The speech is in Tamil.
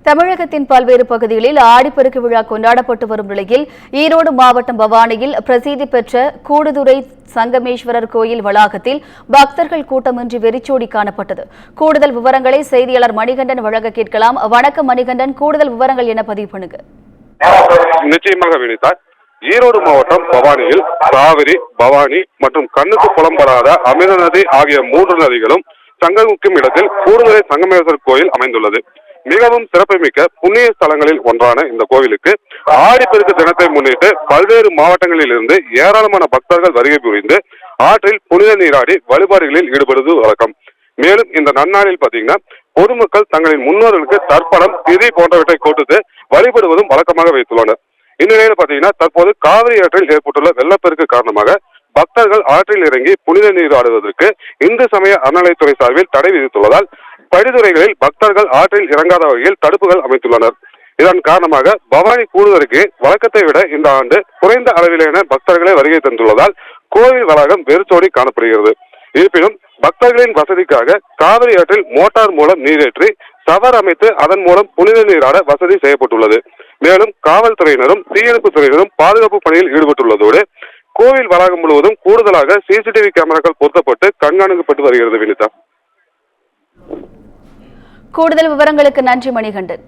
தமிழகத்தின் பல்வேறு பகுதிகளில் ஆடிப்பெருக்கு விழா கொண்டாடப்பட்டு வரும் நிலையில் ஈரோடு மாவட்டம் பவானியில் பிரசித்தி பெற்ற கூடுதுறை சங்கமேஸ்வரர் கோயில் வளாகத்தில் பக்தர்கள் கூட்டமின்றி வெறிச்சோடி காணப்பட்டது. கூடுதல் விவரங்களை செய்தியாளர் மணிகண்டன் வழங்க கேட்கலாம். வணக்கம் மணிகண்டன், கூடுதல் விவரங்கள் என்ன பதிவு பண்ணுங்க. நிச்சயமாக வினிதா, ஈரோடு மாவட்டம் பவானியில் காவிரி, பவானி மற்றும் கண்ணுக்கு புலம்படாத அமிர்த நதி ஆகிய 3 நதிகளும் சங்கமிக்கும் இடத்தில் கூடுதுறை சங்கமேஸ்வரர் கோயில் அமைந்துள்ளது. மிகவும் சிறப்புமிக்க புண்ணிய ஸ்தலங்களில் ஒன்றான இந்த கோவிலுக்கு ஆடிப்பெருக்கு தினத்தை முன்னிட்டு பல்வேறு மாவட்டங்களில் இருந்து ஏராளமான பக்தர்கள் வருகை புரிந்து ஆற்றில் புனித நீராடி வழிபாடுகளில் ஈடுபடுவது வழக்கம். மேலும் இந்த நன்னாளில் பாத்தீங்கன்னா பொதுமக்கள் தங்களின் முன்னோர்களுக்கு தர்ப்பணம், திதி போன்றவற்றை கொடுத்து வழிபடுவதும் வழக்கமாக வைத்துள்ளனர். இந்நிலையில் பாத்தீங்கன்னா தற்போது காவிரி ஆற்றில் ஏற்பட்டுள்ள வெள்ளப்பெருக்கு காரணமாக பக்தர்கள் ஆற்றில் இறங்கி புனித நீராடுவதற்கு இந்து சமய அறநிலைத்துறை சார்பில் தடை விதித்துள்ளதால் படித்துறைகளில் பக்தர்கள் ஆற்றில் இறங்காத வகையில் தடுப்புகள் அமைத்துள்ளனர். இதன் காரணமாக பவானி கூடுதலுக்கு வழக்கத்தை விட இந்த ஆண்டு குறைந்த அளவிலான பக்தர்களே வருகை தந்துள்ளதால் கோவில் வளாகம் வெறிச்சோடி காணப்படுகிறது. இருப்பினும் பக்தர்களின் வசதிக்காக காவிரி ஆற்றில் மோட்டார் மூலம் நீரேற்றி சவர் அமைத்து அதன் மூலம் புனித நீராட வசதி செய்யப்பட்டுள்ளது. மேலும் காவல்துறையினரும் தீயணைப்பு துறையினரும் பாதுகாப்பு பணியில் ஈடுபட்டுள்ளதோடு கோவில் வளாகம் முழுவதும் கூடுதலாக சிசிடிவி கேமராக்கள் பொருத்தப்பட்டு கண்காணிக்கப்பட்டு வருகிறது. வினிதா, கூடுதல் விவரங்களுக்கு நன்றி மணிகண்டன்.